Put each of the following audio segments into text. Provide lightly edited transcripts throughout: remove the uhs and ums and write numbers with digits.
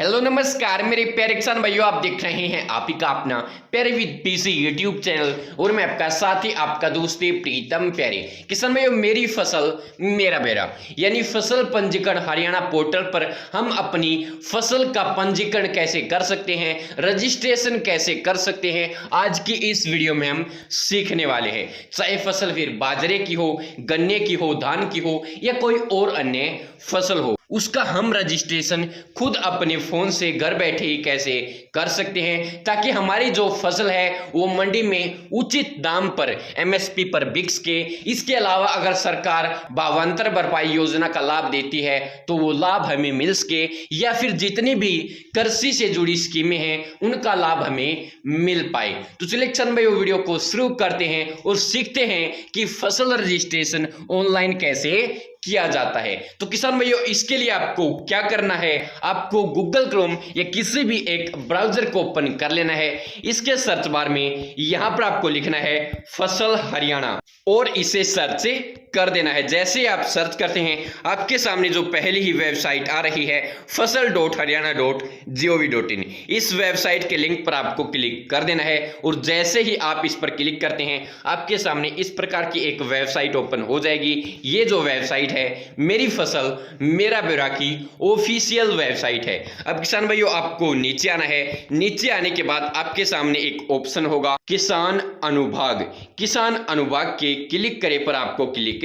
Hello नमस्कार मेरे प्यारे किसान भाइयों, आप देख रहे हैं आप ही का अपना प्यारे विद पीसी यूट्यूब चैनल और मैं आपका साथी आपका दोस्त प्रीतम प्यारे। किसान भाइयों, मेरी फसल मेरा बेड़ा यानी फसल पंजीकरण हरियाणा पोर्टल पर हम अपनी फसल का पंजीकरण कैसे कर सकते हैं, रजिस्ट्रेशन कैसे कर सकते हैं, आज की इस वीडियो में हम सीखने वाले हैं। चाहे फसल फिर बाजरे की हो, गन्ने की हो, धान की हो या कोई और अन्य फसल हो, उसका हम रजिस्ट्रेशन खुद अपने फोन से घर बैठे ही कैसे कर सकते हैं, ताकि हमारी जो फसल है वो मंडी में उचित दाम पर एमएसपी पर बिक सके। इसके अलावा अगर सरकार भावांतर भरपाई योजना का लाभ देती है तो वो लाभ हमें मिल सके, या फिर जितनी भी कृषि से जुड़ी स्कीमें हैं उनका लाभ हमें मिल पाए। तो चलिए किसान भाई वीडियो को शुरू करते हैं और सीखते हैं कि फसल रजिस्ट्रेशन ऑनलाइन कैसे किया जाता है। तो किसान भाइयों, इसके लिए आपको क्या करना है, आपको गूगल क्रोम या किसी भी एक ब्राउजर को ओपन कर लेना है। इसके सर्च बार में यहां पर आपको लिखना है फसल हरियाणा और इसे सर्च कर देना है। जैसे ही आप सर्च करते हैं आपके सामने जो पहली ही वेबसाइट आ रही है फसल.haryana.gov.in, इस वेबसाइट के लिंक पर आपको क्लिक कर देना है और जैसे ही आप इस पर क्लिक करते हैं आपके सामने इस प्रकार की एक वेबसाइट ओपन हो जाएगी। ये जो वेबसाइट है मेरी फसल मेरा ब्यौरा की ऑफिशियल वेबसाइट है। अब किसान भाइयों, आपको नीचे आना है। नीचे आने के बाद आपके सामने एक ऑप्शन होगा किसान अनुभाग। किसान अनुभाग के क्लिक करे पर आपको क्लिक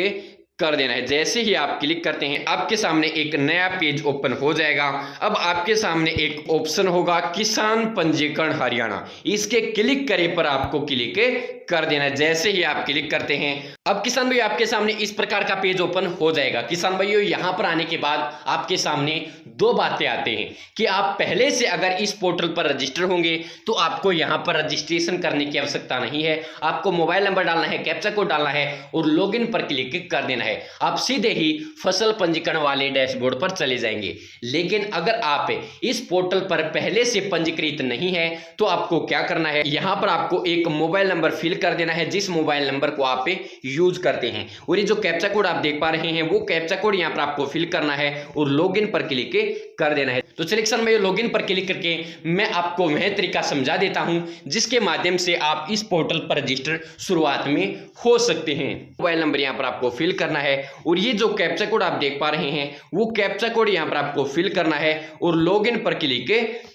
कर देना है। जैसे ही आप क्लिक करते हैं आपके सामने एक नया पेज ओपन हो जाएगा। अब आपके सामने एक ऑप्शन होगा किसान पंजीकरण हरियाणा, इसके क्लिक करे पर आपको क्लिक कर देना है। जैसे ही आप क्लिक करते हैं अब किसान भाई आपके सामने इस प्रकार का पेज ओपन हो जाएगा। किसान भाइयों, यहां पर आने के बाद आपके सामने दो बातें आते हैं कि आप पहले से अगर इस पोर्टल पर रजिस्टर होंगे तो आपको यहां पर रजिस्ट्रेशन करने की आवश्यकता नहीं है। आपको मोबाइल नंबर डालना है, कैप्चा कोड डालना है और लॉगिन पर क्लिक कर देना है। आप सीधे ही फसल पंजीकरण वाले डैशबोर्ड पर चले जाएंगे। लेकिन अगर आप इस पोर्टल पर पहले से पंजीकृत नहीं है तो आपको क्या करना है, यहां पर आपको एक मोबाइल नंबर फिल कर देना है जिस मोबाइल नंबर को आप यूज करते हैं। और ये जो कैप्चा कोड आप देख पा रहे हैं वो कैप्चा कोड यहां पर आपको फिल करना है और लॉगिन पर क्लिक कर देना है। तो चलिए किसान भाइयों, लॉगिन पर क्लिक करके मैं आपको वह तरीका समझा देता हूं जिसके माध्यम से आप इस पोर्टल पर रजिस्टर शुरुआत में हो सकते हैं। मोबाइल नंबर यहां पर आपको फिल करना है और ये जो कैप्चा कोड आप देख पा रहे हैं वो कैप्चा कोड यहां पर आपको फिल करना है और लॉगिन पर क्लिक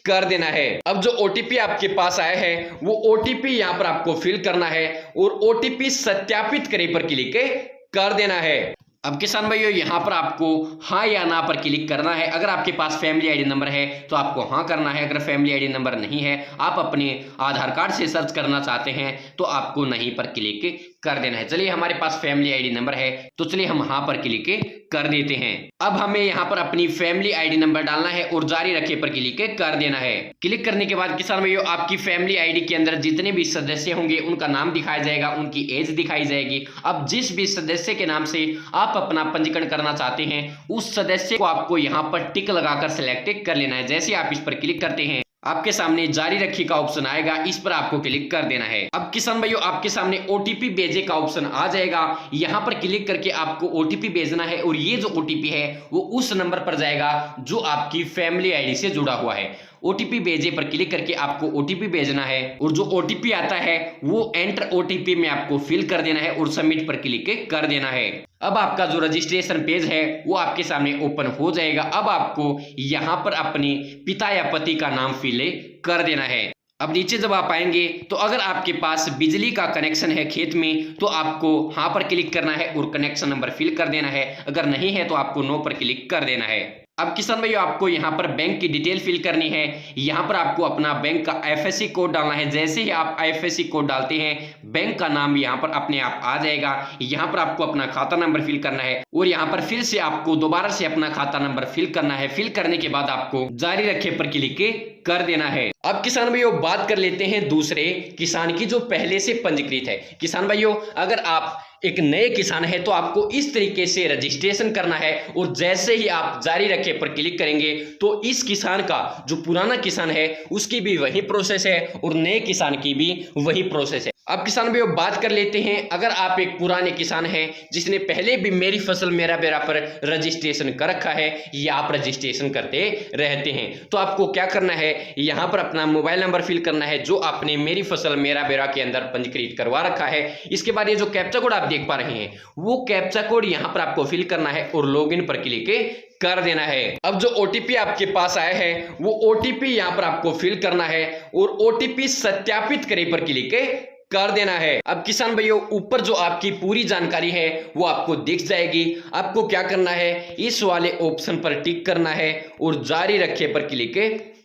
कर देना है। अब जो ओटीपी आपके पास आया है वो ओटीपी यहां पर आपको फिल करना है और ओटीपी सत्यापित करे पर क्लिक कर देना है। अब किसान भाइयों, यहां पर आपको हाँ या ना पर क्लिक करना है। अगर आपके पास फैमिली आईडी नंबर है तो आपको हाँ करना है। अगर फैमिली आईडी नंबर नहीं है, आप अपने आधार कार्ड से सर्च करना चाहते हैं तो आपको नहीं पर क्लिक कर देना है। चलिए, हमारे पास फैमिली आईडी नंबर है तो चलिए हम हाँ पर क्लिक कर देते हैं। अब हमें यहाँ पर अपनी फैमिली आईडी नंबर डालना है और जारी रखे पर क्लिक कर देना है। क्लिक करने के बाद किसान भाइयों, आपकी फैमिली आईडी के अंदर जितने भी सदस्य होंगे उनका नाम दिखाया जाएगा, उनकी एज दिखाई जाएगी। अब जिस भी सदस्य के नाम से आप अपना पंजीकरण करना चाहते हैं उस सदस्य को आपको यहाँ पर टिक लगाकर सिलेक्ट कर लेना है। जैसे आप इस पर क्लिक करते हैं आपके सामने जारी रखी का ऑप्शन आएगा, इस पर आपको क्लिक कर देना है। अब किसान भाइयों, आपके सामने ओटीपी भेजे का ऑप्शन आ जाएगा। यहां पर क्लिक करके आपको ओटीपी भेजना है और ये जो ओटीपी है वो उस नंबर पर जाएगा जो आपकी फैमिली आईडी से जुड़ा हुआ है। ओटीपी भेजे पर क्लिक करके आपको ओटीपी भेजना है और जो ओटीपी आता है वो एंटर ओटीपी में आपको फिल कर देना है और सबमिट पर क्लिक कर देना है। अब आपका जो रजिस्ट्रेशन पेज है वो आपके सामने ओपन हो जाएगा। अब आपको यहाँ पर अपने पिता या पति का नाम फिल कर देना है। अब नीचे जब आप आएंगे तो अगर आपके पास बिजली का कनेक्शन है खेत में तो आपको हाँ पर क्लिक करना है और कनेक्शन नंबर फिल कर देना है। अगर नहीं है तो आपको नो पर क्लिक कर देना है। अब किसान भाइयों, आपको यहाँ पर बैंक की डिटेल फिल करनी है। यहाँ पर आपको अपना बैंक का आईएफएससी कोड डालना है। जैसे ही आप आईएफएससी कोड डालते हैं बैंक का नाम यहाँ पर अपने आप आ जाएगा। यहाँ पर आपको अपना खाता नंबर फिल करना है और यहाँ पर फिर से आपको दोबारा से अपना खाता नंबर फिल करना है। फिल करने के बाद आपको जारी रखे पर क्लिक कर देना है। अब किसान भाइयों, बात कर लेते हैं दूसरे किसान की जो पहले से पंजीकृत है। किसान भाइयों, अगर आप एक नए किसान है तो आपको इस तरीके से रजिस्ट्रेशन करना है और जैसे ही आप जारी रखे पर क्लिक करेंगे तो इस किसान का जो पुराना किसान है उसकी भी वही प्रोसेस है और नए किसान की भी वही प्रोसेस है। अब किसान भाइयों बात कर लेते हैं, अगर आप एक पुराने किसान हैं जिसने पहले भी मेरी फसल मेरा बेड़ा पर रजिस्ट्रेशन कर रखा है या आप रजिस्ट्रेशन करते रहते हैं, तो आपको क्या करना है, यहाँ पर अपना मोबाइल नंबर फिल करना है जो आपने मेरी फसल मेरा बेड़ा के अंदर पंजीकृत करवा रखा है। इसके बाद ये जो कैप्चा कोड आप देख पा रहे हैं वो कैप्चा कोड यहाँ पर आपको फिल करना है और लॉगिन पर क्लिक कर देना है। अब जो ओटीपी आपके पास आया है वो ओटीपी यहाँ पर आपको फिल करना है और ओटीपी सत्यापित करे पर क्लिक कर देना है। अब किसान भाइयों ऊपर जो आपकी पूरी जानकारी है वो आपको दिख जाएगी। आपको क्या करना है, इस वाले ऑप्शन पर टिक करना है और जारी रखे पर क्लिक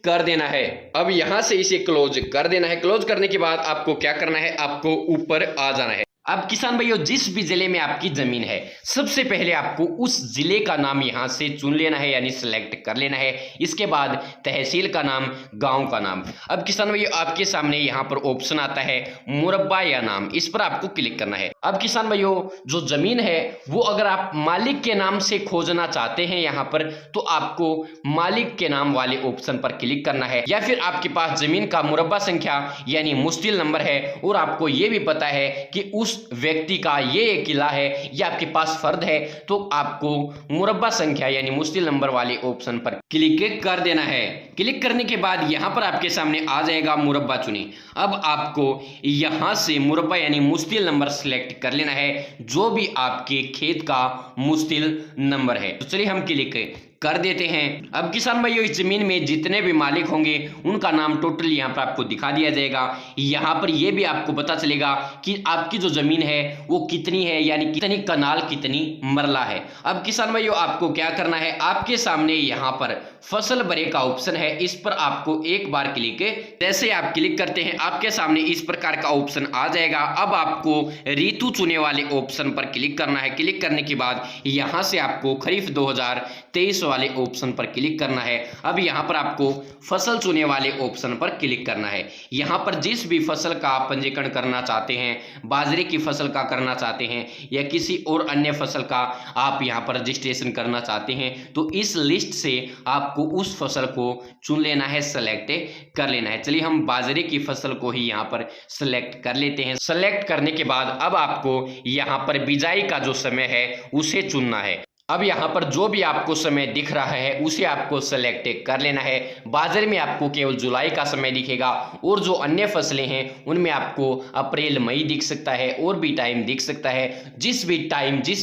कर देना है। अब यहां से इसे क्लोज कर देना है। क्लोज करने के बाद आपको क्या करना है, आपको ऊपर आ जाना है। अब किसान भाइयों जिस भी जिले में आपकी जमीन है सबसे पहले आपको उस जिले का नाम यहां से चुन लेना है, यानी सिलेक्ट कर लेना है। इसके बाद तहसील का नाम, गांव का नाम। अब किसान भाइयों आपके सामने यहां पर ऑप्शन आता है मुरब्बा या नाम, इस पर आपको क्लिक करना है। अब किसान भाइयों जो जमीन है वो अगर आप मालिक के नाम से खोजना चाहते हैं यहाँ पर, तो आपको मालिक के नाम वाले ऑप्शन पर क्लिक करना है। या फिर आपके पास जमीन का मुरब्बा संख्या यानी मुस्तिल नंबर है और आपको ये भी पता है कि उस व्यक्ति का ये किला है या आपके पास फर्द है, तो आपको मुरब्बा संख्या यानी मुस्तिल नंबर वाले ऑप्शन पर क्लिक कर देना है। क्लिक करने के बाद यहां पर आपके सामने आ जाएगा मुरब्बा चुने। अब आपको यहां से मुरब्बा यानी मुस्तिल नंबर सिलेक्ट कर लेना है जो भी आपके खेत का मुस्तिल नंबर है। तो चलिए हम क्लिक कर देते हैं। अब किसान भाइयों इस जमीन में जितने भी मालिक होंगे उनका नाम टोटल यहाँ पर आपको दिखा दिया जाएगा। यहाँ पर यह भी आपको पता चलेगा कि आपकी जो जमीन है वो कितनी है, यानी कितनी कनाल कितनी मरला है। अब किसान भाइयों आपको क्या करना है, आपके सामने यहाँ पर फसल बरे का ऑप्शन है, इस पर आपको एक बार क्लिक, जैसे आप क्लिक करते हैं आपके सामने इस प्रकार का ऑप्शन आ जाएगा। अब आपको ऋतु चुने वाले ऑप्शन पर क्लिक करना है। क्लिक करने के बाद यहाँ से आपको खरीफ 2023 वाले ऑप्शन पर क्लिक करना है। अब यहाँ पर आपको फसल चुने वाले ऑप्शन पर क्लिक करना है। यहाँ पर जिस भी फसल का आप पंजीकरण करना चाहते हैं, बाजरे की फसल का करना चाहते हैं या किसी और अन्य फसल का आप यहाँ पर रजिस्ट्रेशन करना चाहते हैं, तो इस लिस्ट से आपको उस फसल को चुन लेना है, सेलेक्ट कर लेना है। चलिए हम बाजरे की फसल को ही यहाँ पर सेलेक्ट कर लेते हैं। सेलेक्ट करने के बाद अब आपको यहाँ पर बिजाई का जो समय है उसे चुनना है। अब यहाँ पर जो भी आपको समय दिख रहा है उसे आपको सेलेक्ट कर लेना है। बाजरे में आपको केवल जुलाई का समय दिखेगा और जो अन्य फसलें हैं उनमें आपको अप्रैल मई दिख सकता है और भी टाइम दिख सकता है। जिस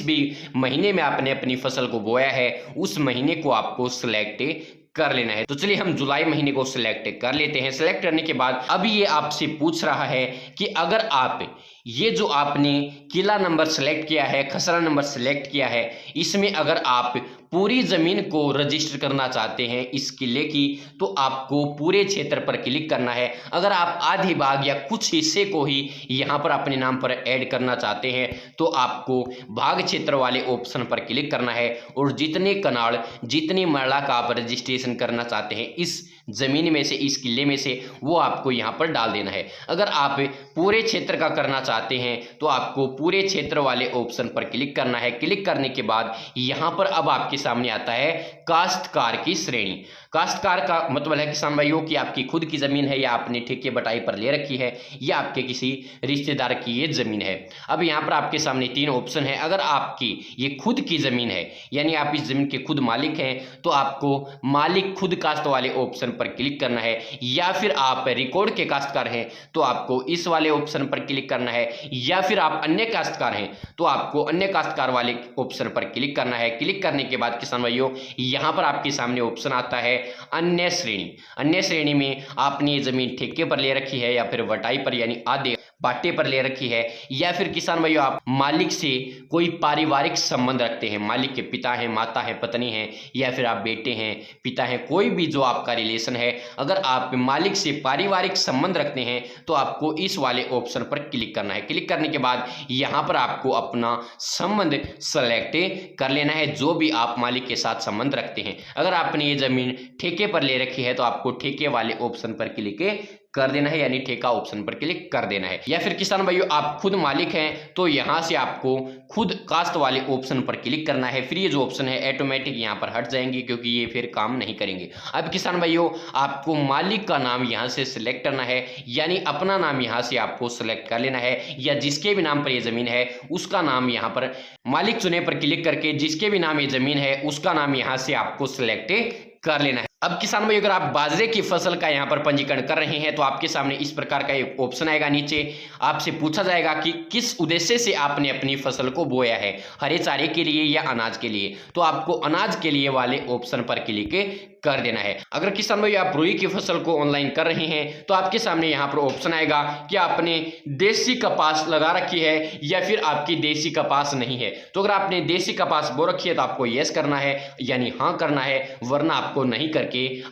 भी महीने में आपने अपनी फसल को बोया है उस महीने को आपको सिलेक्ट कर लेना है। तो चलिए हम जुलाई महीने को सिलेक्ट कर लेते हैं। सिलेक्ट करने के बाद अब ये आपसे पूछ रहा है कि अगर आप ये जो आपने किला नंबर सेलेक्ट किया है, खसरा नंबर सेलेक्ट किया है, इसमें अगर आप पूरी जमीन को रजिस्टर करना चाहते हैं इस किले की, तो आपको पूरे क्षेत्र पर क्लिक करना है। अगर आप आधे भाग या कुछ हिस्से को ही यहाँ पर अपने नाम पर ऐड करना चाहते हैं तो आपको भाग क्षेत्र वाले ऑप्शन पर क्लिक करना है और जितने कनाल जितनी मरला का आप रजिस्ट्रेशन करना चाहते हैं इस जमीन में से, इस किले में से, वो आपको यहाँ पर डाल देना है। अगर आप पूरे क्षेत्र का करना चाहते हैं तो आपको पूरे क्षेत्र वाले ऑप्शन पर क्लिक करना है। क्लिक करने के बाद यहाँ पर अब आपके सामने आता है काश्तकार की श्रेणी। काश्तकार का मतलब है किसान भाइयों की आपकी खुद की जमीन है या आपने ठेके बटाई पर ले रखी है या आपके किसी रिश्तेदार की ये जमीन है। अब यहाँ पर आपके सामने 3 ऑप्शन है। अगर आपकी ये खुद की जमीन है यानी आप इस जमीन के खुद मालिक हैं तो आपको मालिक खुद काश्त वाले ऑप्शन पर क्लिक करना है, या फिर आप रिकॉर्ड के काश्तकार हैं तो आपको इस वाले ऑप्शन पर क्लिक करना है, या फिर आप अन्य काश्तकार हैं तो आपको अन्य काश्तकार वाले ऑप्शन पर क्लिक करना है। क्लिक करने के बाद किसान भाइयों यहाँ पर आपके सामने ऑप्शन आता है अन्य श्रेणी। अन्य श्रेणी में आपने ये जमीन ठेके पर ले रखी है या फिर बटाई पर यानी आधे बाटे पर ले रखी है, या फिर किसान भाइयों आप मालिक से कोई पारिवारिक संबंध रखते हैं, मालिक के पिता हैं, माता हैं, पत्नी हैं, या फिर आप बेटे हैं, पिता हैं, कोई भी जो आपका रिलेशन है, अगर आप मालिक से पारिवारिक संबंध रखते हैं तो आपको इस वाले ऑप्शन पर क्लिक करना है। क्लिक करने के बाद यहाँ पर आपको अपना संबंध सेलेक्ट कर लेना है जो भी आप मालिक के साथ संबंध रखते हैं। अगर आपने ये जमीन ठेके पर ले रखी है तो आपको ठेके वाले ऑप्शन पर क्लिक कर देना है, यानी ठेका ऑप्शन पर क्लिक कर देना है। या फिर किसान भाइयों आप खुद मालिक हैं तो यहां से आपको खुद काश्त वाले ऑप्शन पर क्लिक करना है। फिर ये जो ऑप्शन है ऑटोमेटिक यहां पर हट जाएंगे क्योंकि ये फिर काम नहीं करेंगे। अब किसान भाइयों आपको मालिक का नाम यहां से सिलेक्ट करना है, यानी अपना नाम यहां से आपको सिलेक्ट कर लेना है, या जिसके भी नाम पर ये जमीन है उसका नाम यहां पर मालिक चुने पर क्लिक करके जिसके भी नाम ये जमीन है उसका नाम यहां से आपको सिलेक्ट कर लेना है। अब किसान भाई अगर आप बाजरे की फसल का यहाँ पर पंजीकरण कर रहे हैं तो आपके सामने इस प्रकार का एक ऑप्शन आएगा। नीचे आपसे पूछा जाएगा कि किस उद्देश्य से आपने अपनी फसल को बोया है, हरे चारे के लिए या अनाज के लिए। तो आपको अनाज के लिए वाले ऑप्शन पर क्लिक कर देना है। अगर किसान भाई आप रुई की फसल को ऑनलाइन कर रहे हैं तो आपके सामने यहाँ पर ऑप्शन आएगा कि आपने देसी कपास लगा रखी है या फिर आपकी देसी कपास नहीं है। तो अगर आपने देसी कपास बो रखी है तो आपको यस करना है, यानी हाँ करना है, वरना आपको नहीं करके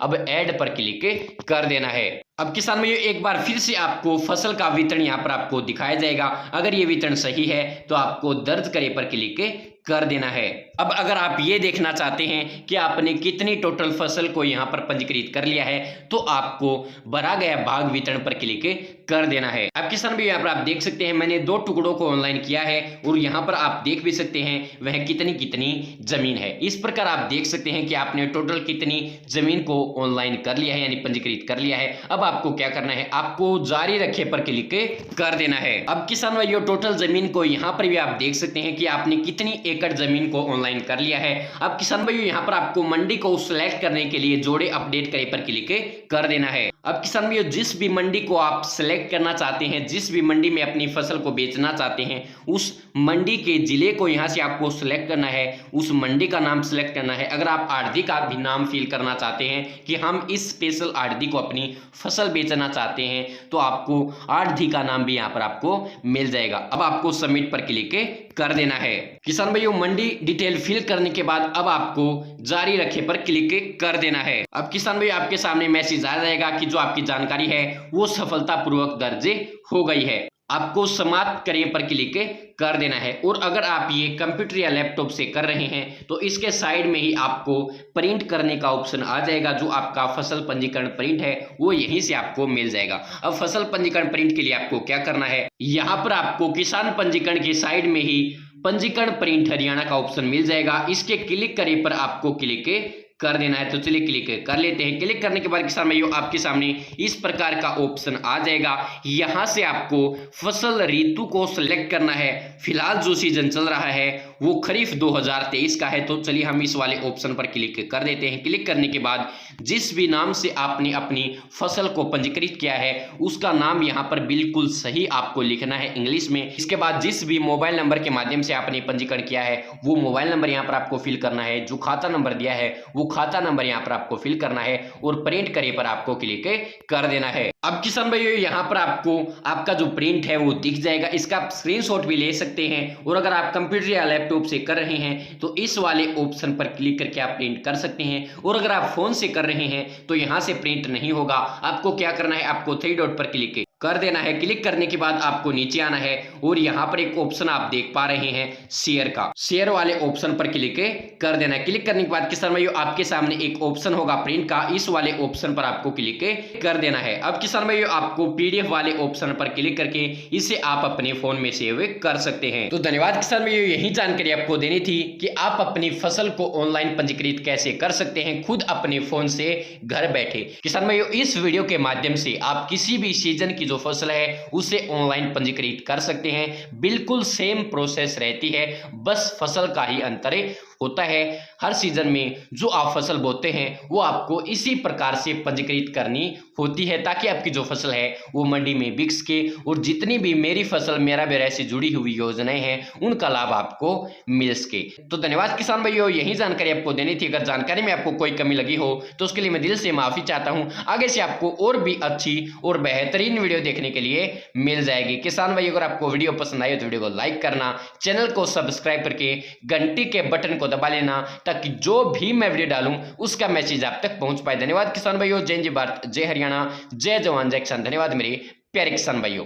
अब ऐड पर क्लिक कर देना है। अब किसान भाइयों एक बार फिर से आपको फसल का वितरण यहाँ पर आपको दिखाया जाएगा। अगर ये वितरण सही है तो आपको दर्ज करे पर क्लिक कर देना है। अब अगर आप ये देखना चाहते हैं कि आपने कितनी टोटल फसल को यहाँ पर पंजीकृत कर लिया है तो आपको भरा गया भाग वितरण पर क्लिक कर देना है। अब किसान भाई यहाँ पर आप देख सकते हैं मैंने 2 टुकड़ों को ऑनलाइन किया है और यहाँ पर आप देख भी सकते हैं वह कितनी कितनी जमीन है। इस प्रकार आप देख सकते हैं कि आपने टोटल कितनी जमीन को ऑनलाइन कर लिया है, यानी पंजीकृत कर लिया है। अब आपको क्या करना है, आपको जारी रखे पर क्लिक कर देना है। अब किसान भाइयों टोटल जमीन को यहाँ पर भी आप देख सकते हैं कि आपने कितनी एकड़ जमीन को ऑनलाइन कर लिया है। अब किसान भाइयों यहाँ पर आपको मंडी को सिलेक्ट करने के लिए जोड़े अपडेट करे पर क्लिक कर देना है। अब किसान भाइयों जिस भी मंडी को आप सिलेक्ट करना चाहते हैं, जिस भी मंडी में अपनी फसल को बेचना चाहते हैं, उस मंडी के जिले को यहाँ से आपको सिलेक्ट करना है, उस मंडी का नाम सिलेक्ट करना है। अगर आप आढ़ती का भी नाम फिल करना चाहते हैं कि हम इस स्पेशल आढ़ती को अपनी फसल बेचना चाहते हैं तो आपको आढ़ती का नाम भी यहाँ पर आपको मिल जाएगा। अब आपको सबमिट पर क्लिक कर देना है। किसान भाइयों मंडी डिटेल फिल करने के बाद अब आपको जारी रखे पर क्लिक कर देना है। अब किसान भाई आपके सामने मैसेज आ जाएगा कि जो आपकी जानकारी है वो सफलतापूर्वक दर्ज हो गई है। आपको समाप्त करें पर क्लिक कर देना है। और अगर आप ये कंप्यूटर या लैपटॉप से कर रहे हैं तो इसके साइड में ही आपको प्रिंट करने का ऑप्शन आ जाएगा। जो आपका फसल पंजीकरण प्रिंट है वो यहीं से आपको मिल जाएगा। अब फसल पंजीकरण प्रिंट के लिए आपको क्या करना है, यहाँ पर आपको किसान पंजीकरण के साइड में ही पंजीकरण प्रिंट हरियाणा का ऑप्शन मिल जाएगा। इसके क्लिक करे पर आपको क्लिक कर देना है। तो चलिए क्लिक कर लेते हैं। क्लिक करने के बाद किसान भाइयों आपके सामने इस प्रकार का ऑप्शन आ जाएगा। यहां से आपको फसल ऋतु को सिलेक्ट करना है। फिलहाल जो सीजन चल रहा है वो खरीफ 2023 का है। तो चलिए हम इस वाले ऑप्शन पर क्लिक कर देते हैं। क्लिक करने के बाद जिस भी नाम से आपने अपनी फसल को पंजीकृत किया है उसका नाम यहाँ पर बिल्कुल सही आपको लिखना है इंग्लिश में। इसके बाद जिस भी मोबाइल नंबर के माध्यम से आपने पंजीकरण किया है वो मोबाइल नंबर यहाँ पर आपको फिल करना है। जो खाता नंबर दिया है वो खाता नंबर यहाँ पर आपको फिल करना है और प्रिंट करे पर आपको क्लिक कर देना है। अब किसान भाइयों यहाँ पर आपको आपका जो प्रिंट है वो दिख जाएगा। इसका आप स्क्रीनशॉट भी ले सकते हैं। और अगर आप कंप्यूटर या लैपटॉप से कर रहे हैं तो इस वाले ऑप्शन पर क्लिक करके आप प्रिंट कर सकते हैं। और अगर आप फोन से कर रहे हैं तो यहाँ से प्रिंट नहीं होगा। आपको क्या करना है, आपको 3 डॉट पर क्लिक कर देना है। क्लिक करने के बाद आपको नीचे आना है और यहाँ पर एक ऑप्शन आप देख पा रहे हैं शेयर का, शेयर वाले ऑप्शन पर क्लिक कर देना है। क्लिक करने के बाद किसान भाइयों आपके सामने एक ऑप्शन होगा प्रिंट का, इस वाले ऑप्शन पर आपको क्लिक कर देना है। अब किसान भाइयों आपको पीडीएफ वाले ऑप्शन पर क्लिक करके इसे आप अपने फोन में सेव कर सकते हैं। तो धन्यवाद किसान भाइयों, यही जानकारी आपको देनी थी कि आप अपनी फसल को ऑनलाइन पंजीकृत कैसे कर सकते हैं खुद अपने फोन से घर बैठे। किसान भाइयों इस वीडियो के माध्यम से आप किसी भी सीजन की जो फसल है उसे ऑनलाइन पंजीकृत कर सकते हैं। बिल्कुल सेम प्रोसेस रहती है, बस फसल का ही अंतर होता है। हर सीजन में जो आप फसल बोते हैं वो आपको इसी प्रकार से पंजीकृत करनी होती है ताकि आपकी जो फसल है वो मंडी में बिक सके और जितनी भी मेरी फसल मेरा बेरा से जुड़ी हुई योजनाएं हैं उनका लाभ आपको मिल सके। तो धन्यवाद किसान भाइयों, यही जानकारी आपको देनी थी। अगर जानकारी में आपको कोई कमी लगी हो तो उसके लिए मैं दिल से माफी चाहता हूं। आगे से आपको और भी अच्छी और बेहतरीन वीडियो देखने के लिए मिल जाएगी। किसान भाई अगर आपको वीडियो पसंद आई तो वीडियो को लाइक करना, चैनल को सब्सक्राइब करके घंटी के बटन को दबा लेना ताकि जो भी मैं वीडियो डालूं उसका मैसेज आप तक पहुंच पाए। धन्यवाद किसान भाइयों, जय हिंद, जय भारत, जय हरियाणा, जय जवान जय किसान। धन्यवाद मेरे प्यारे किसान भाइयों।